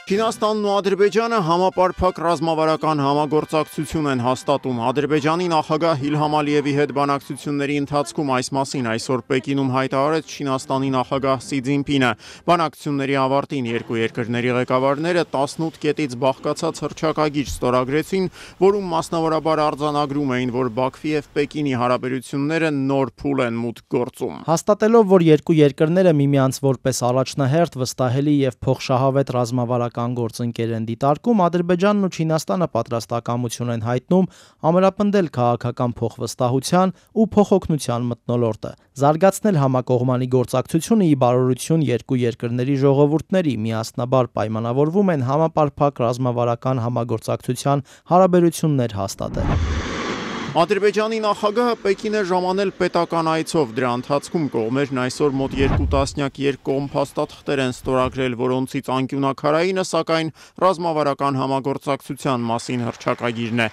Չինաստանն ու Ադրբեջանը համապարփակ ռազմավարական համագործակցություն են հաստատում։ Ադրբեջանի նախագահ Իլհամ Ալիևի հետ բանակցությունների ընթացքում այս մասին այսօր Պեկինում հայտարարեց Չինաստանի նախագահ Սի Ցզինպինը։ Բանակցությունների ավարտին երկու երկրների ղեկավարները 18 կետից բաղկացած հռչակագիր ստորագրեցին, որում մասնավորաբար արձանագրում էին, որ Բաքվի եւ Պեկինի հարաբերությունները նոր փուլ են մուտք գործում։ Հաստատելով, որ երկու երկրները միմյանց որպես առաջնահերթ, վստահելի եւ փոխշահավետ ռազմավարական գործընկեր են դիտարկում, Ադրբեջանն ու Չինաստանը պատրաստակամություն են հայտնում ամրապնդել քաղաքական փոխվստահության ու փոխօգնության մթնոլորտը, զարգացնել համակողմանի գործակցությունը ի բարօրություն երկու երկրների ժողովուրդների, միասնաբար պայմանավորվում են համապարփակ ռազմավարական համագործակցության հարաբերություններ հաստատել։ Ադրբեջանի նախագահը Պեկին է ժամանել պետական այցով։ Դրա ընթացքում կողմերն այսօր մոտ 2 տասնյակ երկկողմ փաստաթղթեր են ստորագրել, որոնցից անկյունաքարայինը, սակայն ռազմավարական համագործակցության մասին հռչակագիրն է։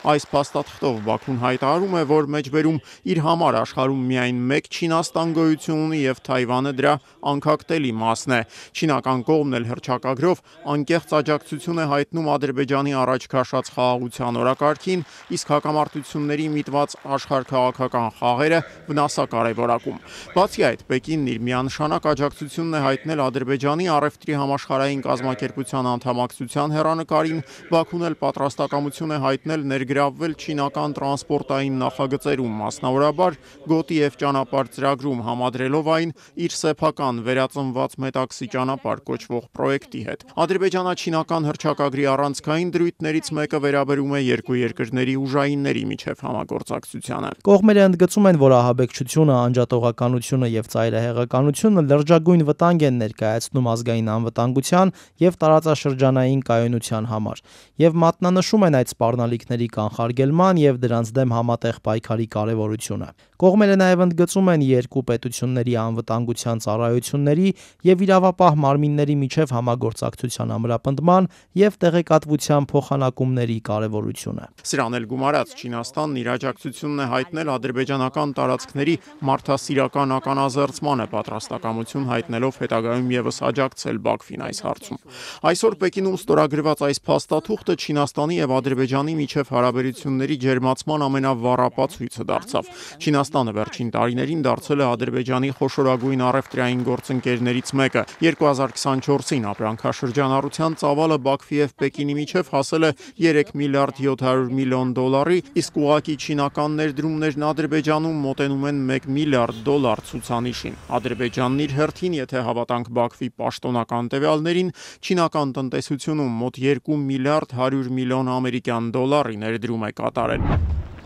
Այս փաստաթղթով Բաքուն հայտարարում է, որ մեջբերում իր համար աշխարհում միայն մեկ Չինաստան գոյություն ունի եւ Թայվանը դրա անկախտելի մասն է։ Չինական կողմն էլ հռչակագրով անկեղծ աջակցություն է հայտնում Ադրբեջանի առաջ քաշած խաղաղության օրակարգին, իսկ հակամարտությունների միտված աշխարհքաղաքական խաղերը վնասակարևորակում։ Բացի այդ, Պեկինն իր միանշանակ աջակցությունն է հայտնել Ադրբեջանի առևտրի համաշխարհային կազմակերպության անդամակցության հեռանկարին, Բաքուն էլ պատրաստակամություն է հայտնել գրավել չինական տրանսպորտային նախագծերում, մասնավորաբար գոտի եւ ճանապարհ ծրագրում, համադրելով այն իր սեփական վերածնված մետաքսի ճանապարհ կոչվող պրոյեկտի հետ։ Ադրբեջանա-չինական հռչակագրի առանցքային դրույթներից մեկը վերաբերում է երկու երկրների ուժայինների միջև համագործակցությանը։ Կողմերը ընդգծում են, որ ահաբեկչությունը, անջատողականությունը եւ ծայրահեղականությունը լրջագույն վտանգ են ներկայացնում ազգային անվտանգության եւ տարածաշրջանային կայունության համար, եւ մատնանշում են այդ սպառնալիքների կանխարգելման եւ դրանց դեմ համատեղ պայքարի կարեւորությունը։ Կողմերը նաեւ ընդգծում են երկու պետությունների անվտանգության ծառայությունների եւ իրավապահ մարմինների միջև համագործակցության ամրապնդման եւ տեղեկատվության փոխանակումների կարեւորությունը։ Սրան էլ գումարած Չինաստանն իր աջակցությունն է հայտնել ադրբեջանական տարածքների մարդասիրական ականազերծմանը, պատրաստակամություն հայտնելով հետագայում եւս աջակցել Բաքվին այս հարցում։ Այսօր Պեկինում ստորագրված այս փաստաթուղթը Չինաստանի եւ Ադրբեջանի միջև հարաբերությունների ջերմացման ամենավառապացույցը դարձավ։ Չինաստանը վերջին տարիներին դարձել է Ադրբեջանի խոշորագույն առևտրային գործընկերներից մեկը։ 2024-ին ապրանքաշրջանառության ծավալը Բաքվի եւ Պեկինի միջև հասել է 3 միլիարդ 700 միլիոն դոլարի, իսկ ուղղակի չինական ներդրումներն Ադրբեջանում մոտենում են 1 միլիարդ դոլար ցուցանիշին։ Ադրբեջանն իր հերթին, եթե հավատանք Բաքվի պաշտոնական տվյալներին, չինական տնտեսությունում մոտ 2 միլիարդ 100 միլիոն ամերիկյան դոլարի ներդրում է կատարել։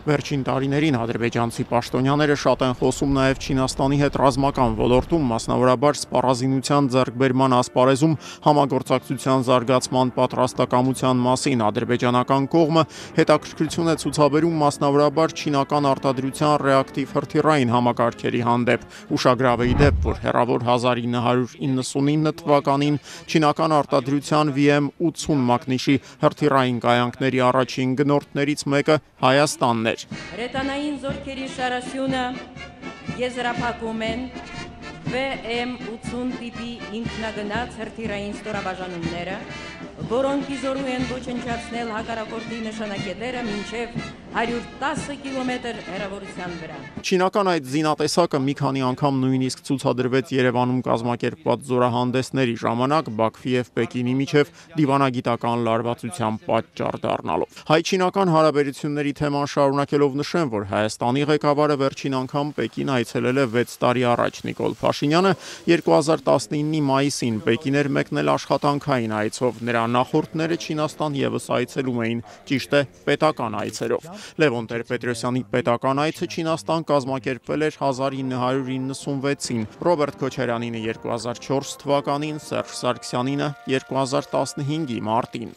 Վերջին տարիներին ադրբեջանցի պաշտոնյաները շատ են խոսում նաև Չինաստանի հետ ռազմական ոլորտում, մասնավորաբար սպառազինության ձեռքբերման ասպարեզում համագործակցության զարգացման պատրաստակամության մասին։ Ադրբեջանական կողմը հետաքրքրություն է ցուցաբերում մասնավորաբար չինական արտադրության ռեակտիվ հրթիռային համակարգերի հանդեպ։ Ուշագրավ է ի դեպ, որ հեռավոր 1999 թվականին չինական արտադրության VM-80 մակնիշի հրթիռային կայանքների առաջին գնորդներից մեկը Հայաստանն էր։ Հրետանային զորքերի շարասյունը եզրափակում են VM-80 տիպի ինքնագնաց հրթիռային ստորաբաժանումները, որոնք իզորու են ոչնչացնել հակառակորդի նշանակետերը մինչև 110 կիլոմետր հեռավորության վրա։ Չինական այդ զինատեսակը մի քանի անգամ նույնիսկ ցուցադրվեց Երևանում կազմակերպված զորահանդեսների ժամանակ Բաքվի եւ Պեկինի միջև դիվանագիտական լարվածության պատճառ դառնալով։ Հայ-չինական հարաբերությունների թեման շարունակելով նշեմ, որ Հայաստանի ղեկավարը վերջին անգամ Պեկին այցելել է 6 տարի առաջ։ Նիկոլ Փաշինյանը 2019-ի մայիսին Պեկին էր մեկնել աշխատանքային այցով։ Նրա նախորդները Չինաստան եւս այցելում էին, ճիշտ է, պետական այցերով։ Լևոն Տեր-Պետրոսյանի պետական այցը Չինաստան կազմակերպվել էր 1996-ին, Ռոբերտ Քոչարյանինը 2004 թվականին, Սերժ Սարգսյանինը 2015-ի մարտին։